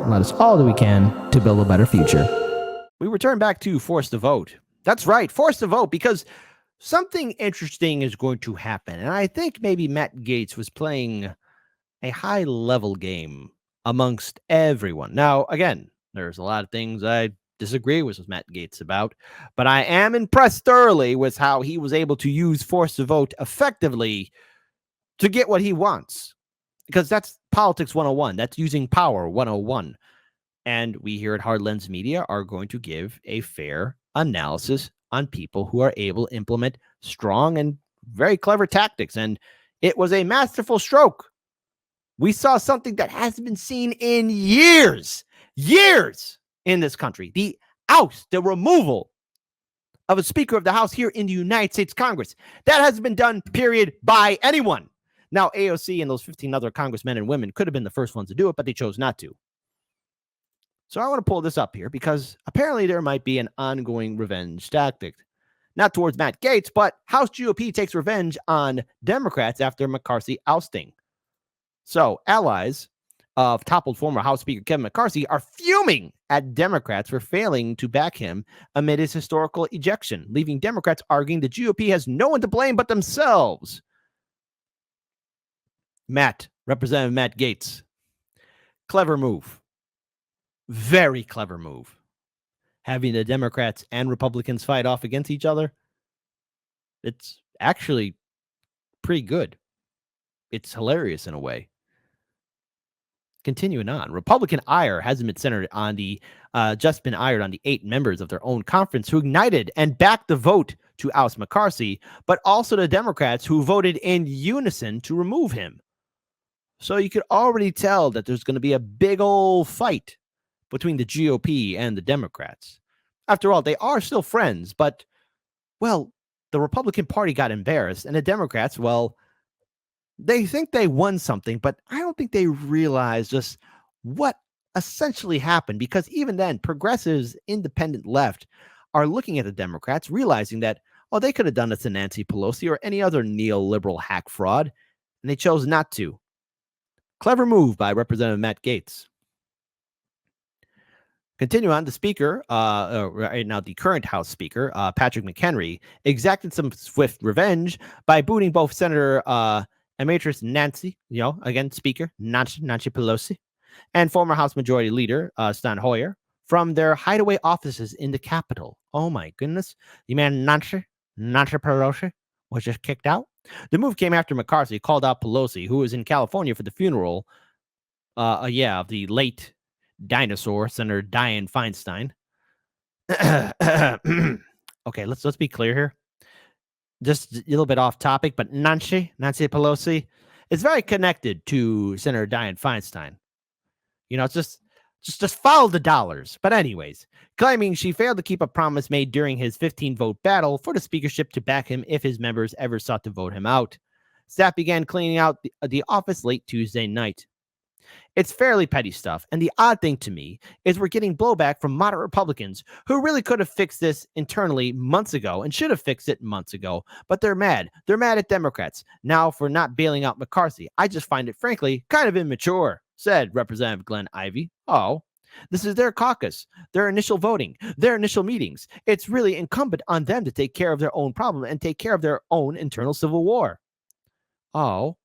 and let us all do we can to build a better future. We return back to Force to Vote. That's right, Force to Vote, because something interesting is going to happen. And I think maybe Matt Gaetz was playing a high-level game amongst everyone. Now, again, there's a lot of things I disagree with Matt Gaetz about, but I am impressed thoroughly with how he was able to use Force to Vote effectively to get what he wants, because that's politics 101. That's using power 101. And we here at Hard Lens Media are going to give a fair analysis on people who are able to implement strong and very clever tactics. And it was a masterful stroke. We saw something that hasn't been seen in years in this country. The removal of a Speaker of the House here in the United States Congress. That hasn't been done, period, by anyone. Now, AOC and those 15 other congressmen and women could have been the first ones to do it, but they chose not to. So I want to pull this up here because apparently there might be an ongoing revenge tactic. Not towards Matt Gaetz, but House GOP takes revenge on Democrats after McCarthy ousting. So allies of toppled former House Speaker Kevin McCarthy are fuming at Democrats for failing to back him amid his historical ejection, leaving Democrats arguing the GOP has no one to blame but themselves. Representative Matt Gaetz, clever move. Very clever move. Having the Democrats and Republicans fight off against each other, it's actually pretty good. It's hilarious in a way. Continuing on, Republican ire hasn't been centered on just been ired on the 8 members of their own conference who ignited and backed the vote to oust McCarthy, but also the Democrats who voted in unison to remove him. So you could already tell that there's going to be a big old fight between the GOP and the Democrats. After all, they are still friends, but, well, the Republican Party got embarrassed, and the Democrats, well, they think they won something, but I don't think they realize just what essentially happened, because even then, progressives, independent left, are looking at the Democrats, realizing that, oh, they could have done this to Nancy Pelosi or any other neoliberal hack fraud, and they chose not to. Clever move by Representative Matt Gaetz. Continue on, the speaker, right now the current House Speaker, Patrick McHenry, exacted some swift revenge by booting both Senator Emeritus Nancy, Speaker Nancy Pelosi, and former House Majority Leader Steny Hoyer from their hideaway offices in the Capitol. Oh my goodness, the man Nancy Pelosi was just kicked out. The move came after McCarthy called out Pelosi, who was in California for the funeral, of the late dinosaur, Senator Dianne Feinstein. Okay, let's be clear here. Just a little bit off topic, but Nancy Pelosi is very connected to Senator Dianne Feinstein. It's just follow the dollars. But anyways, claiming she failed to keep a promise made during his 15-vote battle for the speakership to back him if his members ever sought to vote him out. Staff began cleaning out the office late Tuesday night. It's fairly petty stuff, and the odd thing to me is we're getting blowback from moderate Republicans who really could have fixed this internally months ago and should have fixed it months ago, but they're mad. They're mad at Democrats now for not bailing out McCarthy. I just find it, frankly, kind of immature, said Representative Glenn Ivey. Oh, this is their caucus, their initial voting, their initial meetings. It's really incumbent on them to take care of their own problem and take care of their own internal civil war. Oh,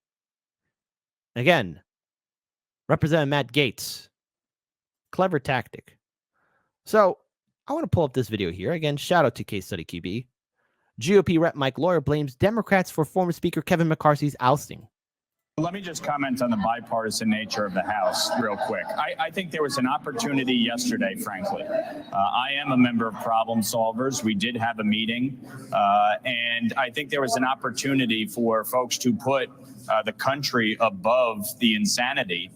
again, Representative Matt Gaetz, clever tactic. So I want to pull up this video here. Again, shout out to Case Study QB. GOP Rep Mike Lawyer blames Democrats for former Speaker Kevin McCarthy's ousting. Let me just comment on the bipartisan nature of the House real quick. I think there was an opportunity yesterday, frankly. I am a member of Problem Solvers. We did have a meeting, and I think there was an opportunity for folks to put the country above the insanity,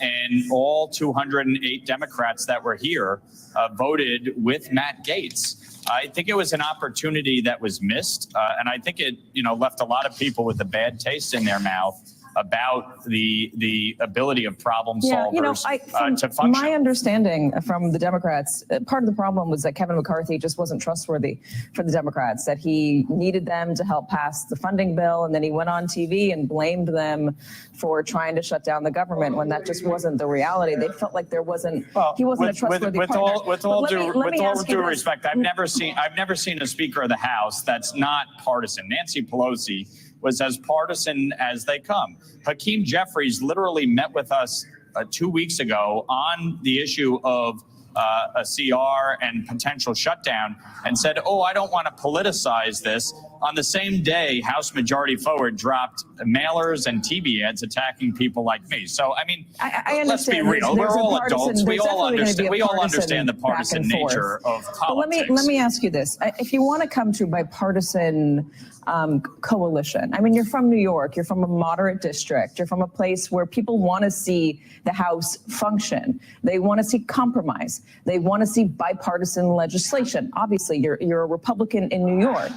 and all 208 Democrats that were here voted with Matt Gaetz. I think it was an opportunity that was missed, and I think it left a lot of people with a bad taste in their mouth about the ability of problem solvers to function. My understanding from the Democrats, part of the problem was that Kevin McCarthy just wasn't trustworthy for the Democrats, that he needed them to help pass the funding bill, and then he went on TV and blamed them for trying to shut down the government when that just wasn't the reality. They felt like he wasn't a trustworthy partner. With all due respect, I've never seen a Speaker of the House that's not partisan. Nancy Pelosi was as partisan as they come. Hakeem Jeffries literally met with us 2 weeks ago on the issue of a CR and potential shutdown and said, oh, I don't want to politicize this. On the same day, House Majority Forward dropped mailers and TV ads attacking people like me. So, I mean, let's be real. We're all adults. We all understand the partisan nature of politics. But let me ask you this. If you want to come to bipartisan coalition, I mean, you're from New York, you're from a moderate district, you're from a place where people want to see the House function. They want to see compromise. They want to see bipartisan legislation. Obviously, you're a Republican in New York.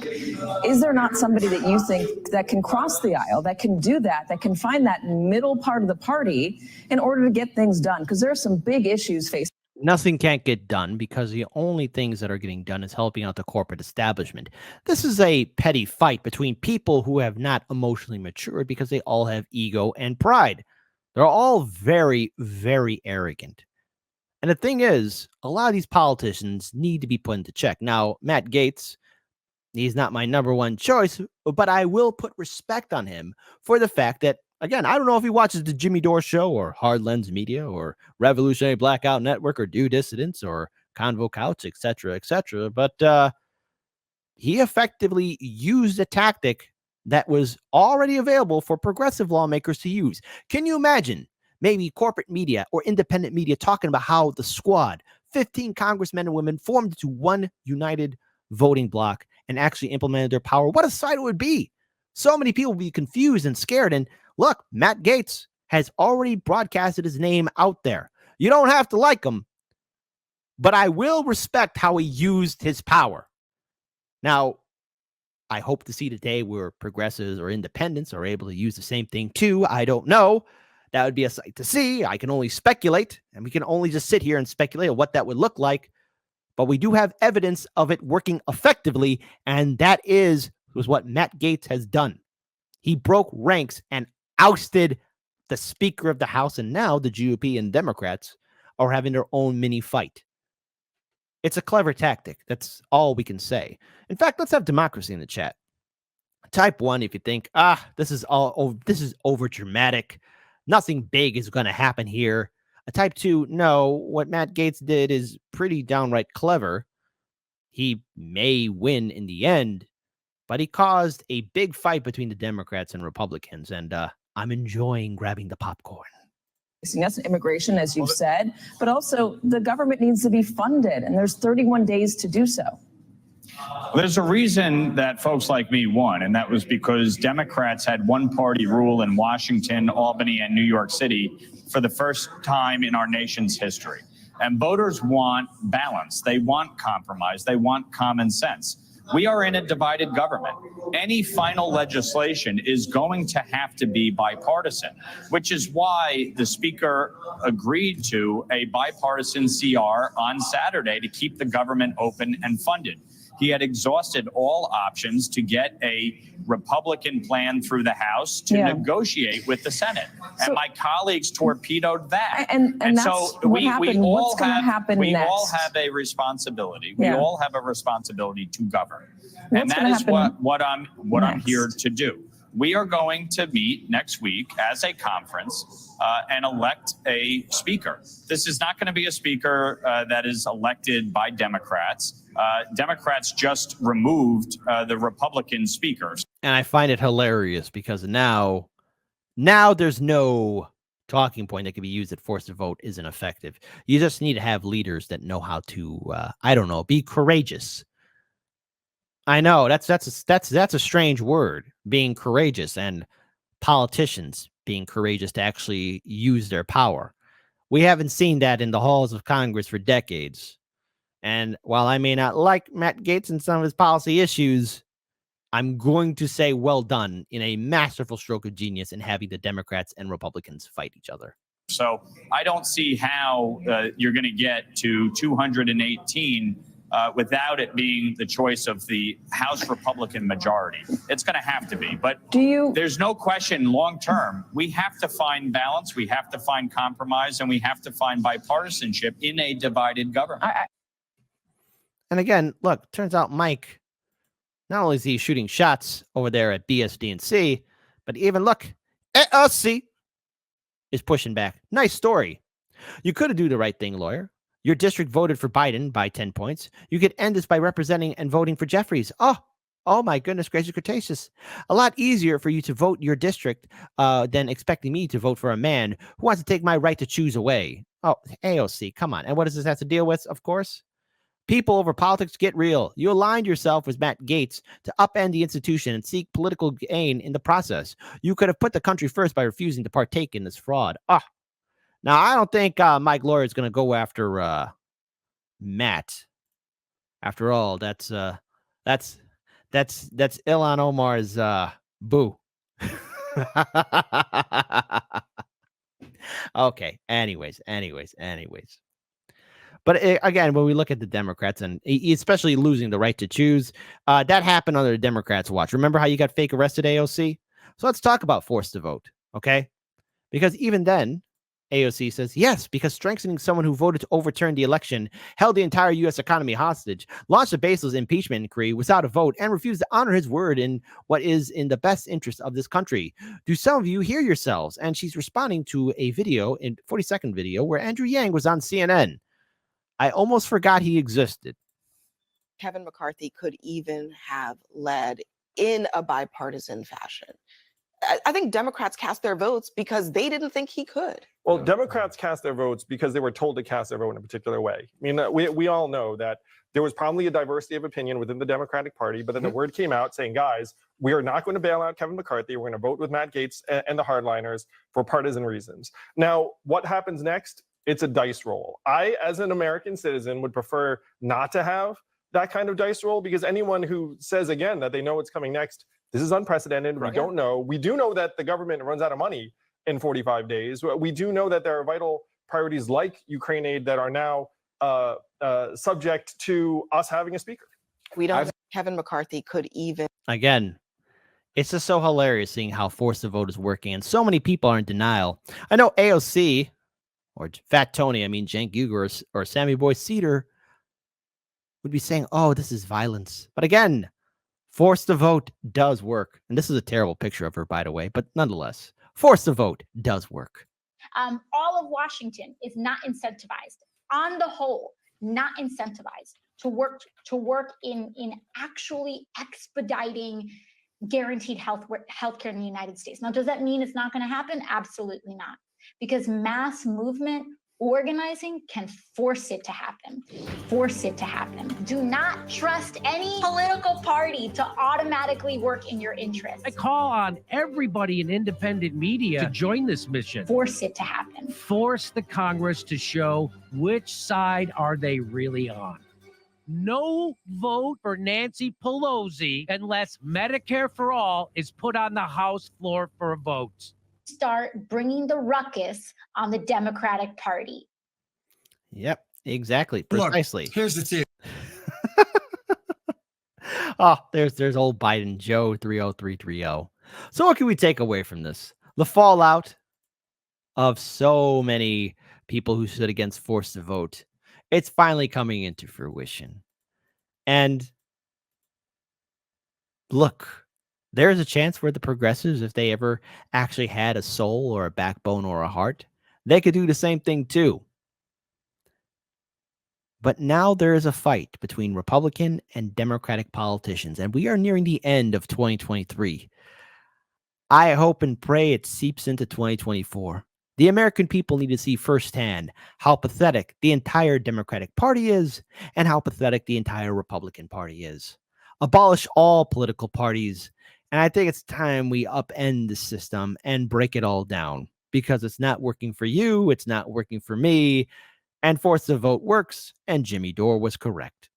Is there not somebody that you think that can cross the aisle, that can do that can find that middle part of the party in order to get things done? Because there are some big issues facing. Nothing can't get done because the only things that are getting done is helping out the corporate establishment. This is a petty fight between people who have not emotionally matured because they all have ego and pride. They're all very, very arrogant. And the thing is, a lot of these politicians need to be put into check. Now, Matt Gaetz, he's not my number one choice, but I will put respect on him for the fact that, again, I don't know if he watches the Jimmy Dore Show or Hard Lens Media or Revolutionary Blackout Network or Due Dissidents or Convo Couch, etc., but he effectively used a tactic that was already available for progressive lawmakers to use. Can you imagine maybe corporate media or independent media talking about how the squad, 15 congressmen and women, formed into one united voting bloc and actually implemented their power? What a sight it would be. So many people would be confused and scared. And look, Matt Gaetz has already broadcasted his name out there. You don't have to like him, but I will respect how he used his power. Now, I hope to see the day where progressives or independents are able to use the same thing too. I don't know. That would be a sight to see. I can only speculate, and we can only just sit here and speculate on what that would look like. But we do have evidence of it working effectively, and that was what Matt Gaetz has done. He broke ranks and ousted the Speaker of the House, and now the GOP and Democrats are having their own mini fight. It's a clever tactic. That's all we can say. In fact, let's have democracy in the chat. Type 1 if you think, this is over dramatic. Nothing big is going to happen here. Type 2, no, what Matt Gaetz did is pretty downright clever. He may win in the end, but he caused a big fight between the Democrats and Republicans, and I'm enjoying grabbing the popcorn. Yes, immigration, as you've said, but also the government needs to be funded, and there's 31 days to do so. There's a reason that folks like me won, and that was because Democrats had one-party rule in Washington, Albany, and New York City for the first time in our nation's history. And voters want balance. They want compromise. They want common sense. We are in a divided government. Any final legislation is going to have to be bipartisan, which is why the Speaker agreed to a bipartisan CR on Saturday to keep the government open and funded. He had exhausted all options to get a Republican plan through the House to negotiate with the Senate. And my colleagues torpedoed that. And that's so what happened. What's going to happen next? We all have a responsibility. We all have a responsibility to govern. And that is what I'm here to do. We are going to meet next week as a conference and elect a speaker. This is not going to be a speaker that is elected by Democrats. Democrats just removed the Republican speakers. And I find it hilarious because now there's no talking point that can be used that force to vote isn't effective. You just need to have leaders that know how to, be courageous. I know that's a strange word, being courageous, and politicians being courageous to actually use their power. We haven't seen that in the halls of Congress for decades. And while I may not like Matt Gaetz and some of his policy issues, I'm going to say well done in a masterful stroke of genius in having the Democrats and Republicans fight each other. So I don't see how you're going to get to 218 without it being the choice of the House Republican majority. It's going to have to be. But there's no question long term, we have to find balance, we have to find compromise, and we have to find bipartisanship in a divided government. And again, look, turns out Mike, not only is he shooting shots over there at DNC, but even look, AOC is pushing back. Nice story. You could have do the right thing, lawyer. Your district voted for Biden by 10 points. You could end this by representing and voting for Jeffries. Oh my goodness gracious, Cretaceous. A lot easier for you to vote your district than expecting me to vote for a man who wants to take my right to choose away. Oh, AOC, come on. And what does this have to deal with, of course? People over politics, get real. You aligned yourself with Matt Gaetz to upend the institution and seek political gain in the process. You could have put the country first by refusing to partake in this fraud. Now, I don't think Mike Lawyer is going to go after Matt. After all, that's Ilhan Omar's boo. Okay. Anyways. But again, when we look at the Democrats and especially losing the right to choose, that happened under the Democrats' watch. Remember how you got fake arrested, AOC? So let's talk about forced to vote, okay? Because even then, AOC says, yes, because strengthening someone who voted to overturn the election, held the entire U.S. economy hostage, launched a baseless impeachment inquiry without a vote, and refused to honor his word in what is in the best interest of this country. Do some of you hear yourselves? And she's responding to a video, in 40-second video, where Andrew Yang was on CNN. I almost forgot he existed. Kevin McCarthy could even have led in a bipartisan fashion. I think Democrats cast their votes because they didn't think he could. Well, Democrats cast their votes because they were told to cast their vote in a particular way. I mean, we all know that there was probably a diversity of opinion within the Democratic Party, but then the word came out saying, guys, we are not going to bail out Kevin McCarthy. We're going to vote with Matt Gaetz and the hardliners for partisan reasons. Now, what happens next? It's a dice roll. I, as an American citizen, would prefer not to have that kind of dice roll because anyone who says, again, that they know what's coming next, this is unprecedented. We don't know. We do know that the government runs out of money in 45 days. We do know that there are vital priorities like Ukraine aid that are now subject to us having a speaker. We don't think Kevin McCarthy could even. Again, it's just so hilarious seeing how forced the vote is working. And so many people are in denial. I know AOC or Fat Tony, Cenk Uygur or Sammy Boy Cedar would be saying, oh, this is violence. But again, force the vote does work. And this is a terrible picture of her, by the way, but nonetheless, force the vote does work. All of Washington is not incentivized, on the whole, not incentivized to work in actually expediting guaranteed health care in the United States. Now, does that mean it's not going to happen? Absolutely not. Because mass movement organizing can force it to happen. Force it to happen. Do not trust any political party to automatically work in your interest. I call on everybody in independent media to join this mission. Force it to happen. Force the Congress to show which side are they really on. No vote for Nancy Pelosi unless Medicare for all is put on the House floor for a vote. Start bringing the ruckus on the Democratic Party. Yep, exactly. Precisely. Look, here's the thing. There's old Biden Joe 30330. So what can we take away from this? The fallout of so many people who stood against forced to vote. It's finally coming into fruition. And look, there's a chance where the progressives, if they ever actually had a soul or a backbone or a heart, they could do the same thing too. But now there is a fight between Republican and Democratic politicians, and we are nearing the end of 2023. I hope and pray it seeps into 2024. The American people need to see firsthand how pathetic the entire Democratic Party is and how pathetic the entire Republican Party is. Abolish all political parties. And I think it's time we upend the system and break it all down because it's not working for you. It's not working for me. And force the vote works. And Jimmy Dore was correct.